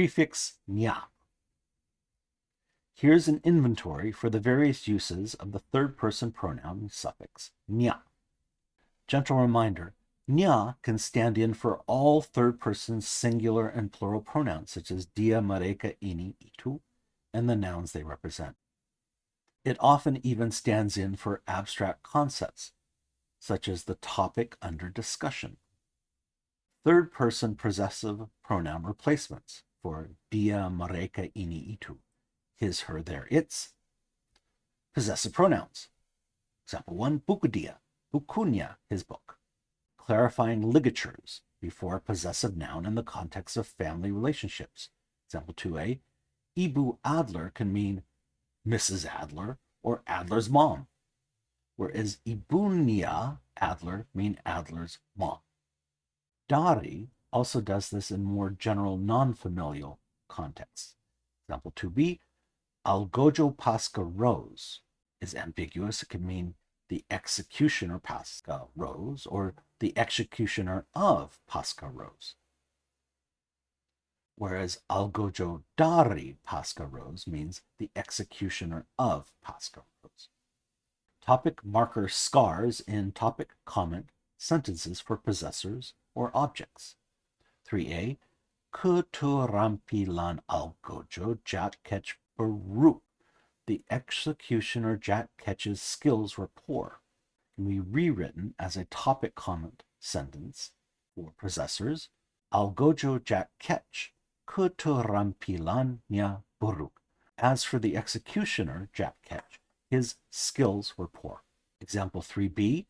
prefix nya. Here's an inventory for the various uses of the third-person pronoun suffix nya. Gentle reminder, nya can stand in for all third-person singular and plural pronouns, such as dia, mereka, ini, itu, and the nouns they represent. It often even stands in for abstract concepts, such as the topic under discussion. Third-person possessive pronoun replacements for dia, mereka, ini, itu, his, her, their, its. Possessive pronouns. Example 1, buku dia, bukunya, his book. Clarifying ligatures before a possessive noun in the context of family relationships. Example 2a, Ibu Adler can mean Mrs. Adler or Adler's mom, whereas Ibunya Adler mean Adler's mom. Dari also does this in more general non-familial contexts. Example 2b, Algojo Pasca Rose is ambiguous. It can mean the executioner Pasca Rose or the executioner of Pasca Rose. Whereas Algojo Dari Pasca Rose means the executioner of Pasca Rose. Topic marker scars in topic comment sentences for possessors or objects. 3a, Keterampilan Algojo Jack Ketch Baruch. The executioner Jack Ketch's skills were poor. Can be rewritten as a topic comment sentence for possessors. Algojo Jack Ketch keterampilannya buruk. As for the executioner Jack Ketch, his skills were poor. Example 3b,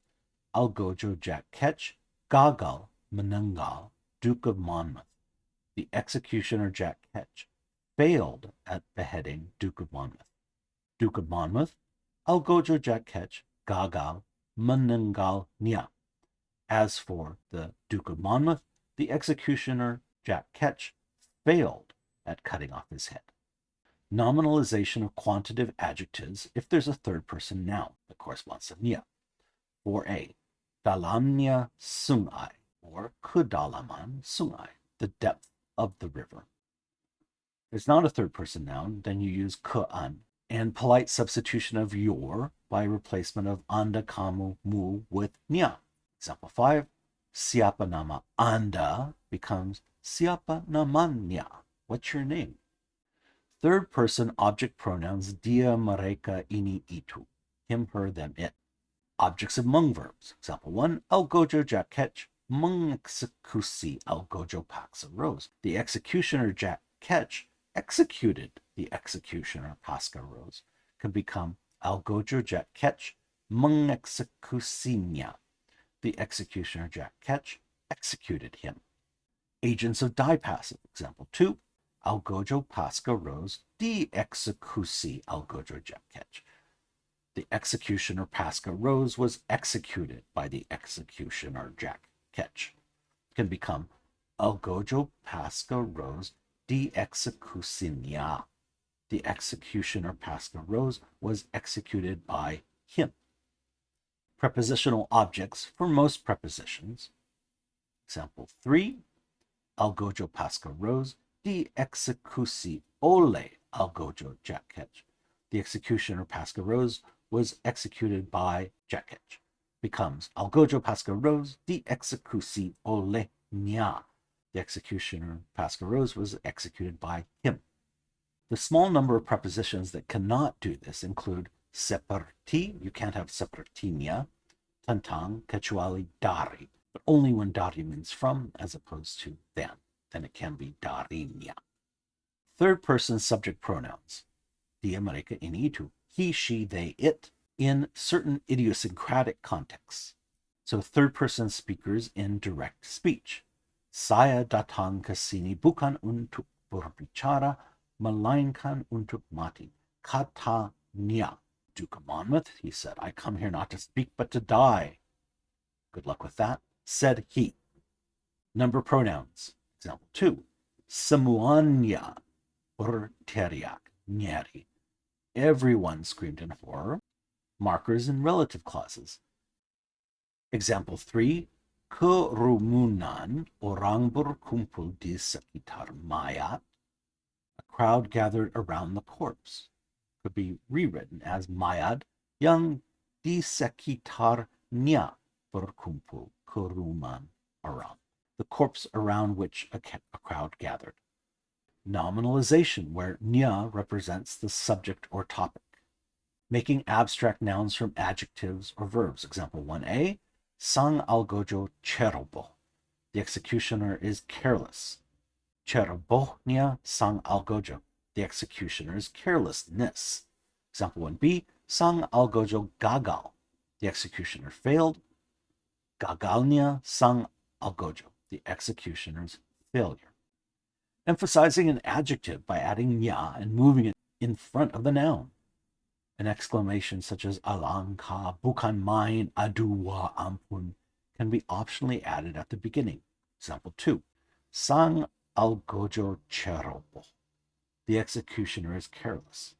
Algojo Jack Ketch gagal menanggal Duke of Monmouth. The executioner Jack Ketch failed at beheading Duke of Monmouth. Duke of Monmouth, Algojo Jack Ketch gagal menanggalnya. As for the Duke of Monmouth, the executioner Jack Ketch failed at cutting off his head. Nominalization of quantitative adjectives if there's a third-person noun that corresponds to nya. 4a, dalamnya sungai, or kedalaman sungai, the depth of the river. If it's not a third-person noun, then you use kean, and polite substitution of your by replacement of anda, kamu, mu with nya. Example 5, siapa nama anda becomes siapa namanya. What's your name? Third-person object pronouns dia, mereka, ini, itu. Him, her, them, it. Objects of mung verbs. Example 1, Algojo Jack Ketch mengeksekusi Algojo Paksa Rose. The executioner Jack Ketch executed the executioner Pasca Rose. Can become Algojo Jack Ketch mengeksekusinya. The executioner Jack Ketch executed him. Agents of dipassive. Example 2, Algojo Pasca Rose di-exekusi Algojo Jack Ketch. The executioner Pasca Rose was executed by the executioner Jack Ketch. Can become Algojo Pasca Rose di-exekusinya. The executioner Pasca Rose was executed by him. Prepositional objects for most prepositions. Example 3, Algojo Pasca Rose di-exekusi oleh Algojo Jack Ketch. The executioner Pasca Rose was executed by Jack Ketch. Becomes Algojo Pasca Rose di-exekusi olehnya. The executioner Pasca Rose was executed by him. The small number of prepositions that cannot do this include seperti, you can't have sepertinya, tentang, kecuali dari, but only when dari means from as opposed to then. Then it can be darinya. Third-person subject pronouns. Dia, mereka, ini, itu. He, she, they, it. In certain idiosyncratic contexts. So third-person speakers in direct speech. Saya datang ke sini bukan untuk berbicara, melainkan untuk mati. Katanya. Duke of Monmouth, he said, I come here not to speak but to die. Good luck with that. Said he. Number pronouns. Example 2. Semuanya berteriak nyeri. Everyone screamed in horror. Markers and relative clauses. Example 3. Kerumunan orang berkumpul di sekitar mayat. crowd gathered around the corpse. Could be rewritten as mayat yang di sekitarnya berkumpul keruman orang. The corpse around which a crowd gathered. Nominalization, where nya represents the subject or topic. Making abstract nouns from adjectives or verbs. Example 1a, sang algojo cherobo. The executioner is careless. Cherobohnya sang algojo. The executioner is carelessness. Example 1b, sang algojo gagal. The executioner failed. Gagalnya sang algojo. The executioner's failure. Emphasizing an adjective by adding nya and moving it in front of the noun. An exclamation such as alangka, bukan main, aduwa ampun can be optionally added at the beginning. Example 2. Sang algojo ceroboh. The executioner is careless.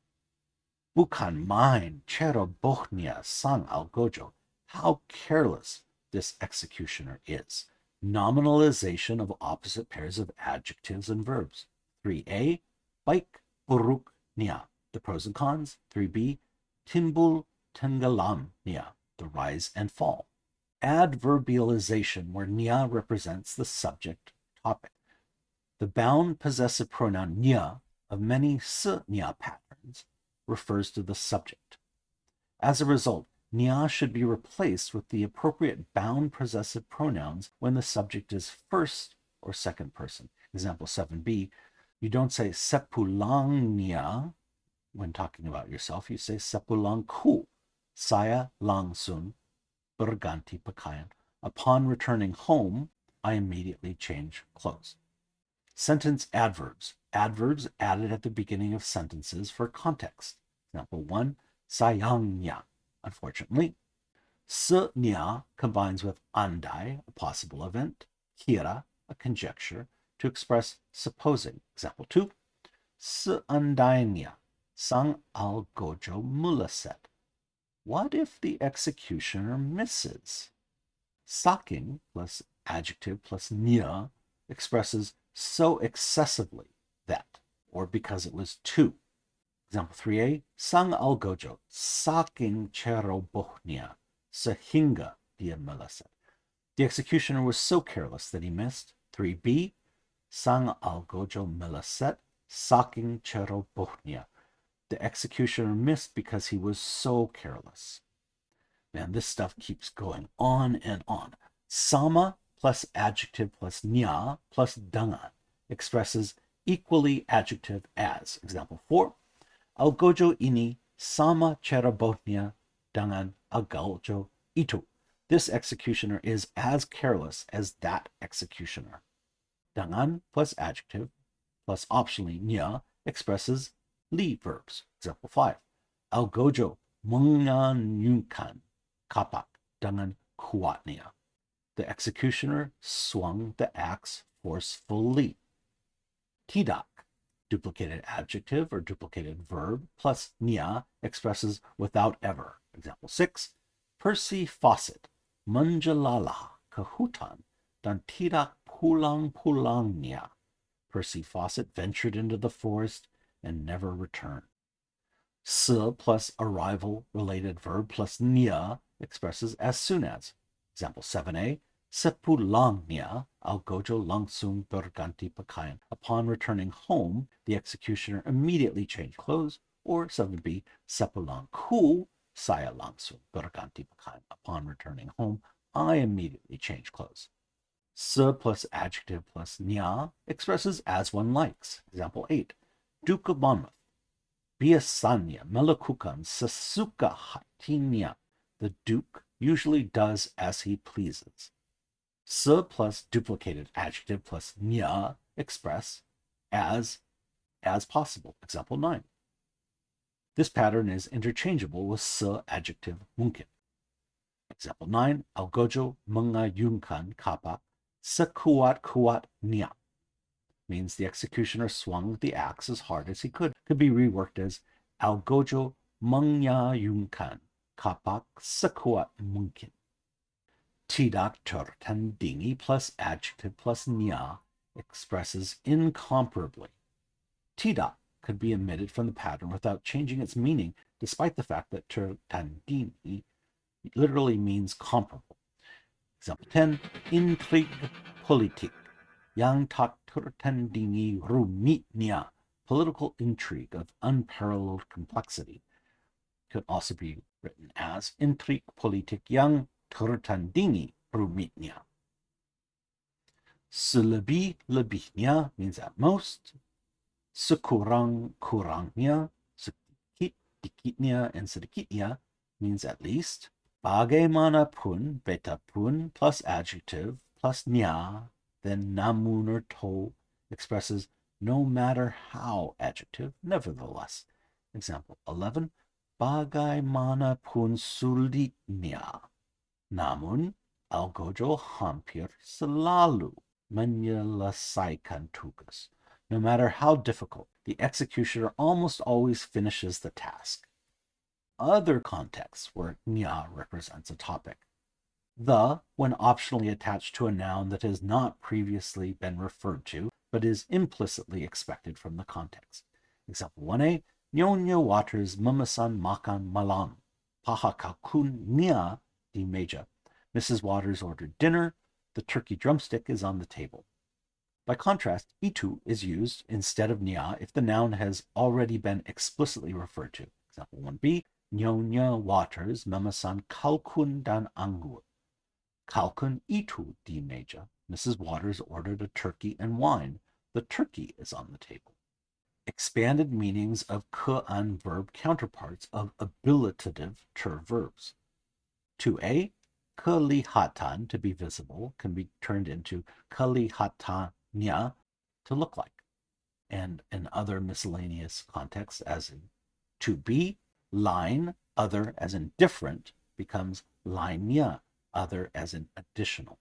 Bukan main, cerobohnya sang algojo. How careless this executioner is. Nominalization of opposite pairs of adjectives and verbs. 3a, baik buruknya. The pros and cons. 3b, timbul tenggelamnya, the rise and fall. Adverbialization, where nya represents the subject topic. The bound possessive pronoun nya of many nya patterns refers to the subject. As a result, nya should be replaced with the appropriate bound possessive pronouns when the subject is first or second person. Example 7b, you don't say sepulangnya when talking about yourself. You say sepulangku, saya langsung berganti pakaian. Upon returning home, I immediately change clothes. Sentence adverbs. Adverbs added at the beginning of sentences for context. Example 1, sayangnya. Unfortunately, se-nya combines with andai, a possible event, kira, a conjecture, to express supposing. Example 2, seandainya sang algojo meleset. What if the executioner misses? Saking plus adjective plus nya expresses so excessively that, or because it was too. Example 3a, sang algojo saking cerobohnya sehingga dia meleset. The executioner was so careless that he missed. 3b, sang algojo meleset saking cerobohnya. The executioner missed because he was so careless. Man, this stuff keeps going on and on. Sama plus adjective plus nya plus dengan expresses equally adjective as. Example 4, algojo ini sama cerobohnya dengan algojo itu. This executioner is as careless as that executioner. Dengan plus adjective plus optionally nya expresses li verbs. Example 5, algojo menganyunkan kapak dengan kuatnya. The executioner swung the axe forcefully. Tidak, duplicated adjective or duplicated verb plus nya expresses without ever. Example 6, Percy Fawcett menjelalah ke hutan dan tidak pulang-pulangnya. Percy Fawcett ventured into the forest and never returned. Se plus arrival related verb plus nya expresses as soon as. Example 7a, sepulangnya algojo langsung berganti pakaian. Upon returning home, the executioner immediately changed clothes. Or 7b, sepulangku saya langsung berganti pakaian. Upon returning home, I immediately changed clothes. Se plus adjective plus nya expresses as one likes. Example 8, Duke of Monmouth biasanya melakukan sesuka hatinya. The Duke usually does as he pleases. Se plus duplicated adjective plus nya express as possible. Example 9. This pattern is interchangeable with se adjective mungkin. Example 9, algojo mengayunkan kapak sekuat-kuatnya. Means the executioner swung the axe as hard as he could. Could be reworked as algojo mengayunkan kapak sekuat mungkin. Tidak tertandingi plus adjective plus nya expresses incomparably. Tidak could be omitted from the pattern without changing its meaning, despite the fact that tertandini literally means comparable. Example 10, intrigue politik yang tak tertandingi rumitnya, political intrigue of unparalleled complexity. Could also be written as intrigue politik yang tertandingi rumitnya. Selebih-lebihnya means at most. Sekurang-kurangnya, sedikit-dikitnya, and sedikitnya means at least. Bagaimanapun, beta pun plus adjective plus nya, then namun or to expresses no matter how adjective, nevertheless. Example 11, bagaimanapun sulitnya, namun Algojo hampir selalu menyelesaikan tugas. No matter how difficult, the executioner almost always finishes the task. Other contexts where nya represents a topic. The, when optionally attached to a noun that has not previously been referred to, but is implicitly expected from the context. Example 1a, Nyonya Waters memesan makan malam. Pahakalkun nya di meja. Mrs. Waters ordered dinner. The turkey drumstick is on the table. By contrast, itu is used instead of nya if the noun has already been explicitly referred to. Example 1b, Nyonya Waters memesan kalkun dan anggur. Kalkun itu di meja. Mrs. Waters ordered a turkey and wine. The turkey is on the table. Expanded meanings of ke-an verb counterparts of abilitative ter verbs. 2a, kelihatan, to be visible, can be turned into kelihatannya, to look like. And in other miscellaneous contexts, as in 2b, lain, other, as in different, becomes lainnya, other, as in additional.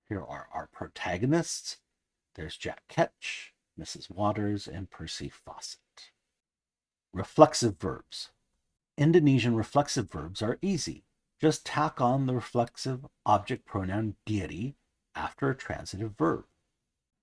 Here are our protagonists. There's Jack Ketch, Mrs. Waters, and Percy Fawcett. Reflexive verbs. Indonesian reflexive verbs are easy. Just tack on the reflexive object pronoun diri after a transitive verb.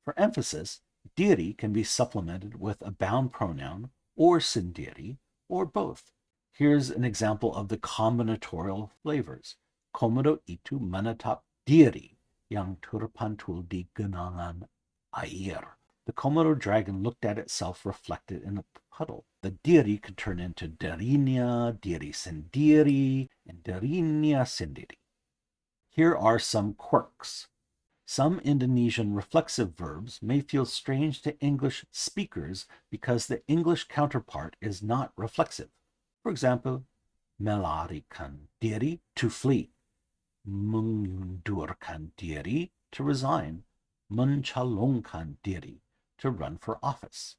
For emphasis, diri can be supplemented with a bound pronoun or sendiri or both. Here's an example of the combinatorial flavors. Komodo itu menatap diri yang terpantul di genangan air. The Komodo dragon looked at itself reflected in a puddle. The diri could turn into dirinya, diri sendiri, and dirinya sendiri. Here are some quirks. Some Indonesian reflexive verbs may feel strange to English speakers because the English counterpart is not reflexive. For example, melarikan diri, to flee, mengundurkan diri, to resign, mencalonkan diri, to run for office.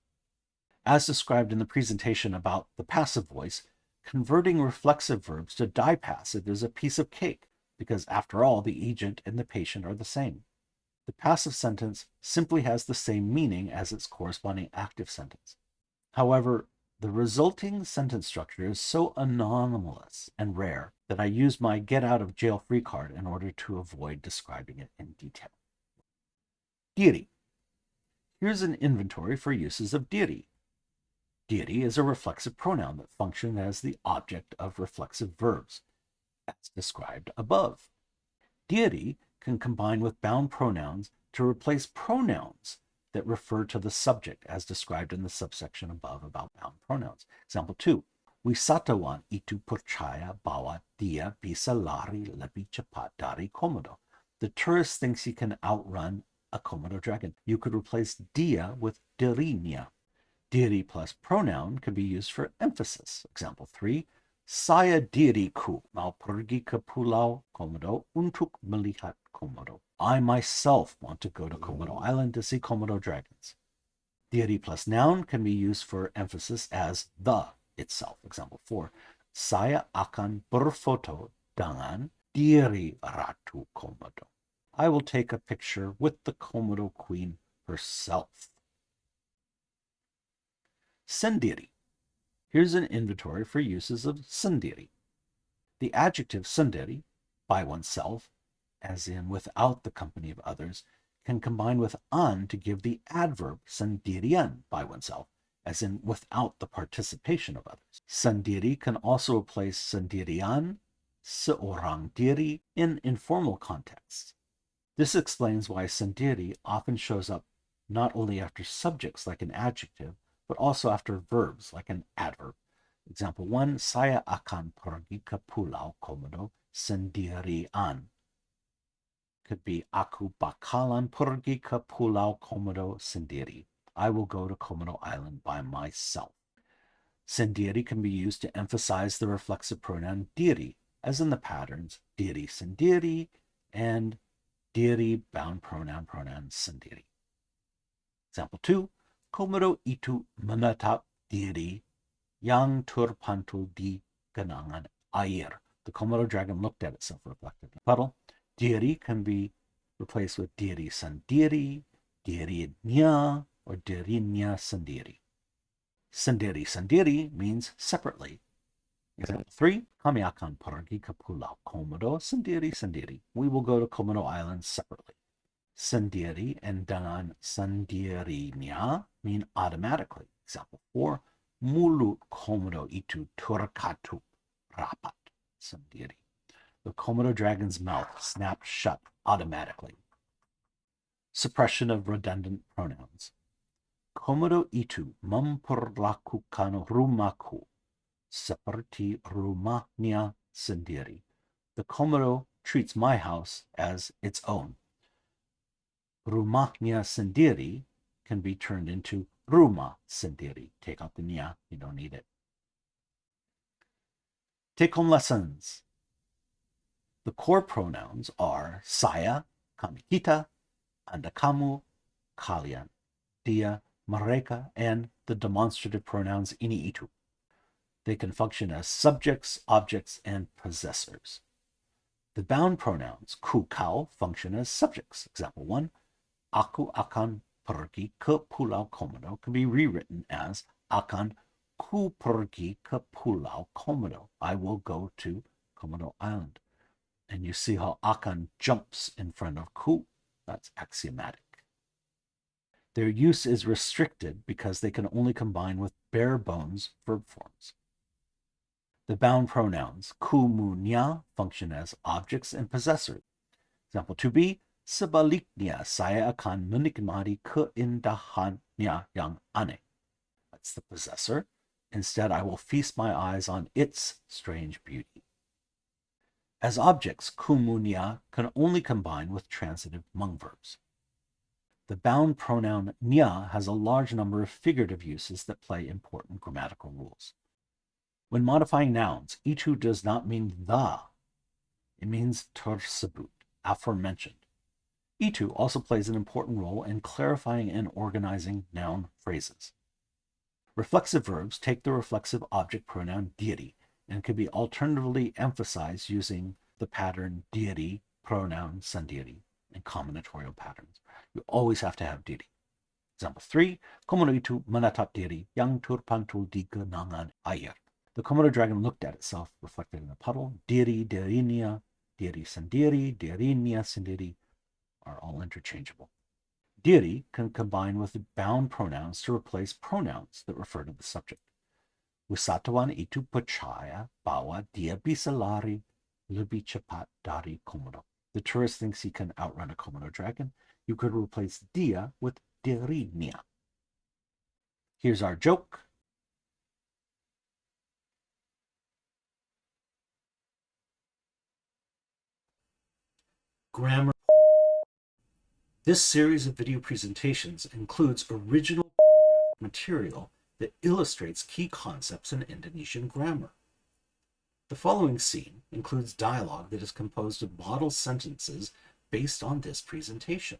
As described in the presentation about the passive voice, converting reflexive verbs to dipassive is a piece of cake because, after all, the agent and the patient are the same. The passive sentence simply has the same meaning as its corresponding active sentence. However, the resulting sentence structure is so anomalous and rare that I use my get-out-of-jail-free card in order to avoid describing it in detail. Diri. Here's an inventory for uses of diri. Diri is a reflexive pronoun that functions as the object of reflexive verbs, as described above. Diri can combine with bound pronouns to replace pronouns that refer to the subject, as described in the subsection above about bound pronouns. Example 2. Wisatawan itu percaya bahwa dia bisa lari lebih cepat dari Komodo. The tourist thinks he can outrun a Komodo dragon. You could replace dia with dirinya. Diri plus pronoun can be used for emphasis. Example 3. Saya diriku mau pergi ke Pulau Komodo untuk melihat Komodo. I myself want to go to Komodo Island to see Komodo dragons. Diri plus noun can be used for emphasis as the itself. Example 4. Saya akan berfoto dengan diri Ratu Komodo. I will take a picture with the Komodo Queen herself. Sendiri. Here's an inventory for uses of sendiri. The adjective sendiri, by oneself, as in without the company of others, can combine with an to give the adverb sendirian, by oneself, as in without the participation of others. Sendiri can also replace sendirian, seorang diri in informal contexts. This explains why sendiri often shows up not only after subjects like an adjective, but also after verbs like an adverb. Example 1, saya akan pergi ke Pulau Komodo sendirian. Could be aku bakalan pergi ke Pulau Komodo sendiri. I will go to Komodo Island by myself. Sendiri can be used to emphasize the reflexive pronoun diri, as in the patterns diri sendiri and diri bound pronoun sendiri. Example 2, Komodo itu menatap diri yang terpantul di genangan air. The Komodo dragon looked at itself reflected in the puddle. Diri can be replaced with diri sendiri, dirinya, or dirinya sendiri. Sendiri sendiri means separately. Example 3, kami akan pergi ke Pulau Komodo sendiri sendiri. We will go to Komodo Island separately. Sendiri and dengan sendirinya mean automatically. Example 4, mulut Komodo itu terkatup rapat sendiri. The Komodo dragon's mouth snapped shut automatically. Suppression of redundant pronouns. Komodo itu memperlakukan rumahku seperti rumahnya sendiri. The Komodo treats my house as its own. Rumahnya sendiri can be turned into rumah sendiri. Take out the nya, you don't need it. Take-home lessons. The core pronouns are saya, kami kita, anda kamu, kalian, dia, mereka, and the demonstrative pronouns ini itu. They can function as subjects, objects, and possessors. The bound pronouns ku, kau function as subjects. Example 1, aku akan pergi ke Pulau Komodo can be rewritten as akan ku pergi ke Pulau Komodo. I will go to Komodo Island. And you see how akan jumps in front of ku. That's axiomatic. Their use is restricted because they can only combine with bare bones verb forms. The bound pronouns ku, mu, nya function as objects and possessors. Example 2b, sebaliknya saya akan menikmati keindahannya yang aneh. That's the possessor. Instead, I will feast my eyes on its strange beauty. As objects, ku, mu, nya can only combine with transitive mung verbs. The bound pronoun nya has a large number of figurative uses that play important grammatical rules. When modifying nouns, itu does not mean the. It means tersebut, aforementioned. Itu also plays an important role in clarifying and organizing noun phrases. Reflexive verbs take the reflexive object pronoun diri and can be alternatively emphasized using the pattern diri, pronoun sendiri, and combinatorial patterns. You always have to have diri. Example 3, Komodo itu menatap diri yang terpantul di genangan air. The Komodo dragon looked at itself reflected in a puddle. Diri, dirinya, diri sendiri, dirinya sendiri are all interchangeable. Diri can combine with bound pronouns to replace pronouns that refer to the subject. Wisatawan itu percaya bahwa dia bisa lari lebih cepat dari Komodo. The tourist thinks he can outrun a Komodo dragon. You could replace dia with dirinya. Here's our joke. Grammar. This series of video presentations includes original pornographic material that illustrates key concepts in Indonesian grammar. The following scene includes dialogue that is composed of model sentences based on this presentation.